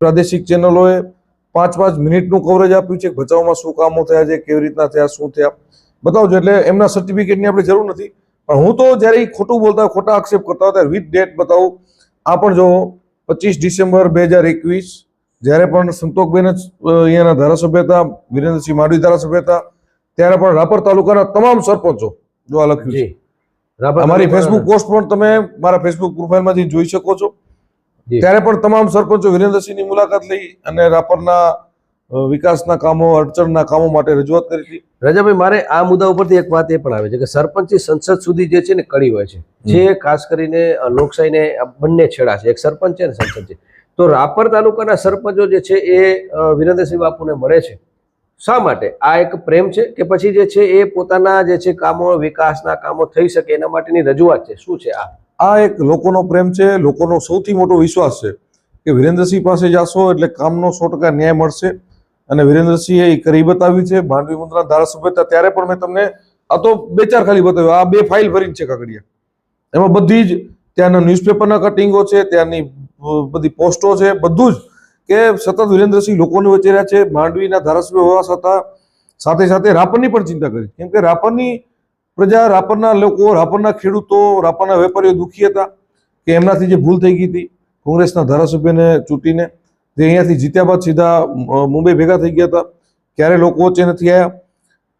પ્રાદેશિક ચેનલોએ 5-5 મિનિટનું કવરેજ આપ્યું છે. ભચાઉમાં શું કામો થયા છે, કેવી રીતના થયા, શું થયા બતાવજો. એટલે એમના સર્ટિફિકેટની આપણે જરૂર નથી. પણ હું તો જ્યારે ખોટું બોલતા, ખોટા આક્ષેપ કરતા હોય ત્યારે વિથ ડેટ બતાવું. આ પણ જો 25 ડિસેમ્બર 2021 જ્યારે પણ સંતોકબેન અહીંયાના ધારાસભ્ય હતા, વિરેન્દ્રસિંહ માંડવી ધારાસભ્ય હતા, ત્યારે પણ રાપર તાલુકાના તમામ સરપંચો જો આ લખ્યું છે. અમારી ફેસબુક પોસ્ટ પણ તમે મારા ફેસબુક પ્રોફાઇલમાંથી જોઈ શકો છો. ત્યારે પણ તમામ સરપંચો વિરેન્દ્રસિંહની મુલાકાત લઈ અને રાપરના વિકાસના કામો, અડચણના કામો માટે રજૂઆત કરી હતી. રજાભાઈ, મારે આ મુદ્દા ઉપરથી એક વાત એ પણ આવે છે કે સરપંચથી સંસદ સુધી જે છે ને કડી હોય છે, જે ખાસ કરીને લોકશાહીને બંને છેડા છે, એક સરપંચ છે ને સંસદ છે. તો રાપર તાલુકાના સરપંચો જે છે એ વિરેન્દ્રસિંહ બાપુને મળે છે. શા માટે? આ એક પ્રેમ છે કે પછી જે છે એ પોતાના જે છે કામો, વિકાસના કામો થઈ શકે એના માટેની રજૂઆત છે? શું છે આ એક લોકોનો પ્રેમ છે. લોકોનો સૌથી મોટો વિશ્વાસ છે કે વિરેન્દ્રસિંહ પાસે જાશો એટલે કામનો 100% ન્યાય મળશે. અને વિરેન્દ્રસિંહે એ કરી બતાવ્યું છે. માંડવી મુન્દ્રા ધારાસભ્ય હતા ત્યારે પણ મેં તમને આ તો 2-4 ખાલી બતાવ્યું. આ 2 ફાઇલ ભરીને છે કાગળિયા. એમાં બધી જ ત્યાંના ન્યૂઝપેપરના કટિંગો છે, ત્યાંની બધી પોસ્ટો છે, બધું જ કે સતત વિરેન્દ્રસિંહ લોકોની વચ્ચે રહ્યા છે. માંડવીના ધારાસભ્ય હોવા છતાં સાથે સાથે રાપરની પણ ચિંતા કરી. કેમ કે રાપરની પ્રજા, રાપરના લોકો, રાપરના ખેડૂતો, રાપરના વેપારીઓ દુઃખી હતા કે એમનાથી જે ભૂલ થઈ ગઈ હતી કોંગ્રેસના ધારાસભ્યને ચૂંટીને, જે અહીંયાથી જીત્યા બાદ સીધા મુંબઈ ભેગા થઈ ગયા હતા. ક્યારે લોકો વચ્ચે નથી આવ્યા.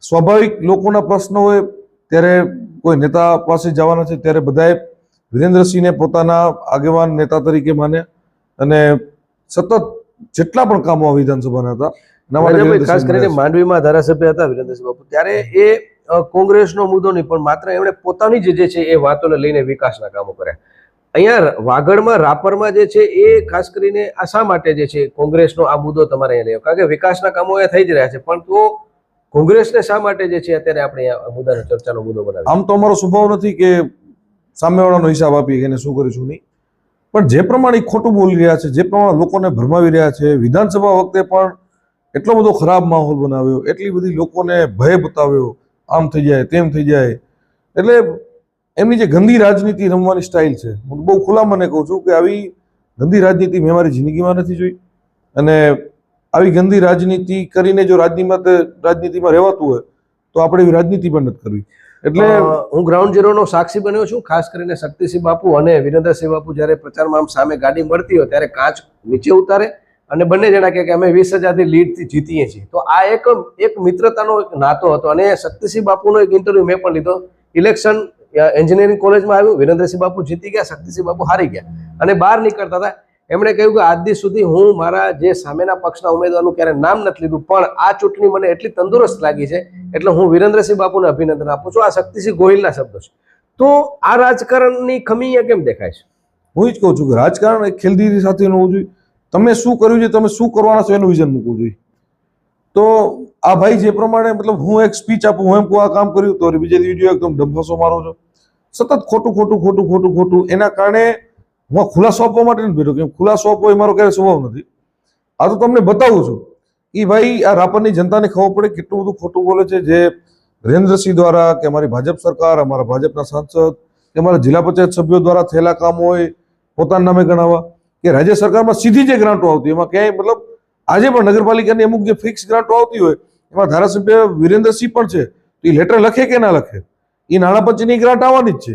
સ્વાભાવિક લોકોના પ્રશ્ન હોય ત્યારે કોઈ નેતા પાસે જવાના છે ત્યારે બધાએ વિરેન્દ્રસિંહને પોતાના આગેવાન નેતા તરીકે માને અને સતત જેટલા પણ કામો આ વિધાનસભાના હતા એના માટે ખાસ કરીને માંડવીમાં ધારાસભ્ય હતા વિરેન્દ્રસિંહ બાપુ, ત્યારે એ કોંગ્રેસનો મુદ્દો નહીં પણ માત્ર એમણે પોતાની જે છે એ વાતોને લઈને વિકાસના કામો કર્યા. અહીંયા વાગડમાં, રાપરમાં જે છે એ ખાસ કરીને આ શા માટે જે છે કોંગ્રેસનો આ મુદ્દો તમારે અહીંયા લેવો? કારણ કે વિકાસના કામો એ થઈ જ રહ્યા છે, પણ તો કોંગ્રેસને શા માટે જે છે અત્યારે આપણે આ મુદ્દાનો ચર્ચાનો મુદ્દો બનાવ્યો? આમ તો અમારો સ્વભાવ નથી કે સામેવાળાનો હિસાબ આપીએ કે એને શું કરીશું નહીં, પણ જે પ્રમાણે ખોટું બોલી રહ્યા છે, જે પ્રમાણે લોકોને ભરમાવી રહ્યા છે, વિધાનસભા વખતે પણ એટલો બધો ખરાબ માહોલ બનાવ્યો, એટલી બધી લોકોને ભય બતાવ્યો, આમ થઈ જાય, તેમ થઈ જાય. એટલે એમની જે ગંદી રાજનીતિ રમવાની સ્ટાઇલ છે, હું બહુ ખુલ્લા મને કહું છું કે આવી ગંદી રાજનીતિ મેં મારી જિંદગીમાં નથી જોઈ. અને આવી ગંદી રાજનીતિ કરીને જો રાજનીતિમાં રહેવાતું હોય તો આપણે એવી રાજનીતિ પણ નથી કરવી. એટલે હું ગ્રાઉન્ડ ઝીરોનો સાક્ષી બન્યો છું. ખાસ કરીને શક્તિસિંહ બાપુ અને વિરેન્દ્રસિંહ બાપુ જ્યારે પ્રચારમાં આમ સામે ગાડી મળતી હોય ત્યારે કાચ નીચે ઉતારે અને બંને જણા કહે કે અમે 20,000થી લીડથી જીતીએ છીએ. તો આ એક મિત્રતાનો એક નાતો હતો. અને શક્તિસિંહ બાપુનો એક ઇન્ટરવ્યુ મેં પણ લીધો. ઇલેક્શન એન્જિનિયરિંગ કોલેજમાં આવ્યું, વિરેન્દ્રસિંહ બાપુ જીતી ગયા, શક્તિસિંહ બાપુ હારી ગયા અને બહાર નીકળતા હતા એમણે કહ્યું કે આજ દિવસ સુધી હું મારા જે સામેના પક્ષના ઉમેદવારનું ક્યારે નામ નથી લીધું, પણ આ ચૂંટણી મને એટલી તંદુરસ્ત લાગી છે એટલે હું વિરેન્દ્રસિંહ બાપુને અભિનંદન આપું છું. આ શક્તિસિંહ ગોહિલના શબ્દો છે. તો આ રાજકારણની ખમી અહીંયા કેમ દેખાય છે? હું જ કહું છું કે રાજકારણ એક ખેલદીલી સાથે હોવું જોઈએ. તમે શું કર્યું છે, તમે શું કરવાના છો એનું વિઝન મૂકવું જોઈએ. તો આ ભાઈ જે પ્રમાણે મતલબ હું એક સ્પીચ આપું, હું એમ કહું આ કામ કર્યું તો બીજે વિડીયો એકદમ ડંફાસો મારો છો, સતત ખોટું. એના કારણે હું ખુલાસો આપવા માટે નથી બેઠો, કેમ ખુલાસો આપવો એ મારો ક્યારેય સ્વભાવ નથી. આ તો તમને બતાવું છું એ ભાઈ આ રાપરની જનતાને ખબર પડે કેટલું બધું ખોટું બોલે છે. જે વિરેન્દ્રસિંહ દ્વારા કે અમારી ભાજપ સરકાર, અમારા ભાજપના સાંસદ કે અમારા જિલ્લા પંચાયત સભ્યો દ્વારા થયેલા કામ હોય પોતાના નામે ગણાવવા, કે રાજ્ય સરકારમાં સીધી જે ગ્રાન્ટો આવતી એમાં ક્યાંય મતલબ આજે પણ નગરપાલિકાની અમુક જે ફિક્સ ગ્રાન્ટો આવતી હોય એમાં ધારાસભ્ય વિરેન્દ્રસિંહ પણ છે, તો એ લેટર લખે કે ના લખે, એ નાણાં પંચની ગ્રાન્ટ આવવાની જ છે,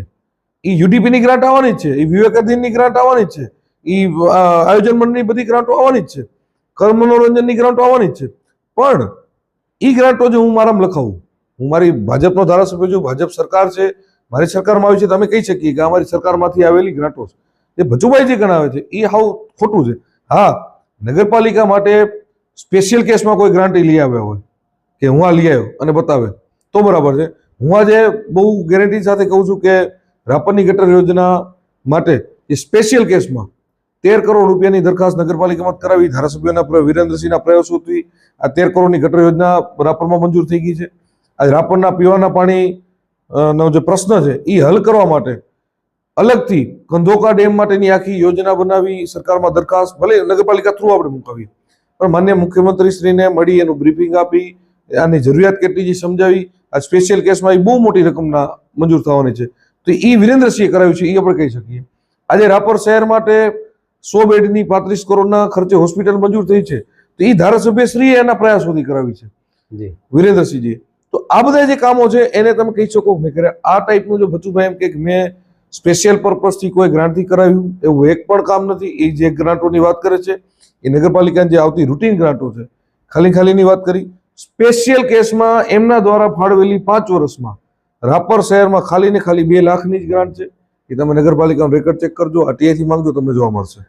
એ યુડીપીની ગ્રાન્ટ આવવાની જ છે, એ વિવેકાધીનની ગ્રાન્ટ આવવાની જ છે, એ આયોજન મંડળની બધી ગ્રાન્ટો આવવાની જ છે, કર મનોરંજનની ગ્રાન્ટો આવવાની જ છે. પણ એ ગ્રાન્ટો જો હું મારામાં લખાવું, હું મારી ભાજપનો ધારાસભ્ય છું, ભાજપ સરકાર છે, મારી સરકારમાં આવી છે, તમે કહી શકીએ કે અમારી સરકારમાંથી આવેલી ગ્રાન્ટો છે. એ ભચુભાઈ જે ગણાવે છે એ હાવ ખોટું છે. હા, નગરપાલિકા માટે સ્પેશિયલ કેસમાં કોઈ ગ્રાન્ટ લઈ આવ્યા હોય કે હું આ લઈ આવ્યો અને બતાવે તો બરાબર છે. હું આજે બહુ ગેરંટી સાથે કહું છું કે રાપરની ગટર યોજના માટે એ સ્પેશિયલ કેસમાં 13 કરોડ રૂપિયાની દરખાસ્ત નગરપાલિકામાં કરાવી. ધારાસભ્યોના વિરેન્દ્રસિંહના પ્રયાસોથી આ 13 કરોડની ગટર યોજના રાપરમાં મંજૂર થઈ ગઈ છે. આ રાપરના પીવાના પાણીનો જે પ્રશ્ન છે એ હલ કરવા માટે અલગથી કંધોકા ડેમ માટેની આખી યોજના બનાવી, સરકારમાં દરખાસ્ત ભલે નગરપાલિકા થ્રુ આપણે મુકાવી, પણ માન્ય મુખ્યમંત્રીશ્રીને મળી એનું બ્રીફિંગ આપી, આની જરૂરિયાત કેટલી છે સમજાવી. આ સ્પેશિયલ કેસમાં એ બહુ મોટી રકમના મંજૂર થવાની છે, તો એ વિરેન્દ્રસિંહે કરાવ્યું છે એ આપણે કહી શકીએ. આજે રાપર શહેર માટે 100 બેડની 35 કરોડના ખર્ચે હોસ્પિટલ મંજૂર થઈ છે, તો એ ધારાસભ્યશ્રીએ એના પ્રયાસોથી કરાવી છે જી વિરેન્દ્રસિંહજી. તો આ બધા જે કામો છે એને તમે કહી શકો મેં કર્યા. આ ટાઈપનું જો બચુભાઈ એમ કે મેં સ્પેશિયલ પર્પઝથી કોઈ ગ્રાન્ટથી કરાવ્યું એવું એક પણ કામ નથી. એ જે ગ્રાન્ટોની વાત કરે છે એ નગરપાલિકાની જે આવતી રૂટીન ગ્રાન્ટો છે, ખાલીની વાત કરી. સ્પેશિયલ કેસમાં એમના દ્વારા ફાળવેલી 5 વર્ષમાં રાપર શહેરમાં ખાલી 2 લાખની જ ગ્રાન્ટ છે. એ તમે નગરપાલિકાનો રેકર્ડ ચેક કરજો, આરટીઆઈથી માંગજો, તમને જોવા મળશે.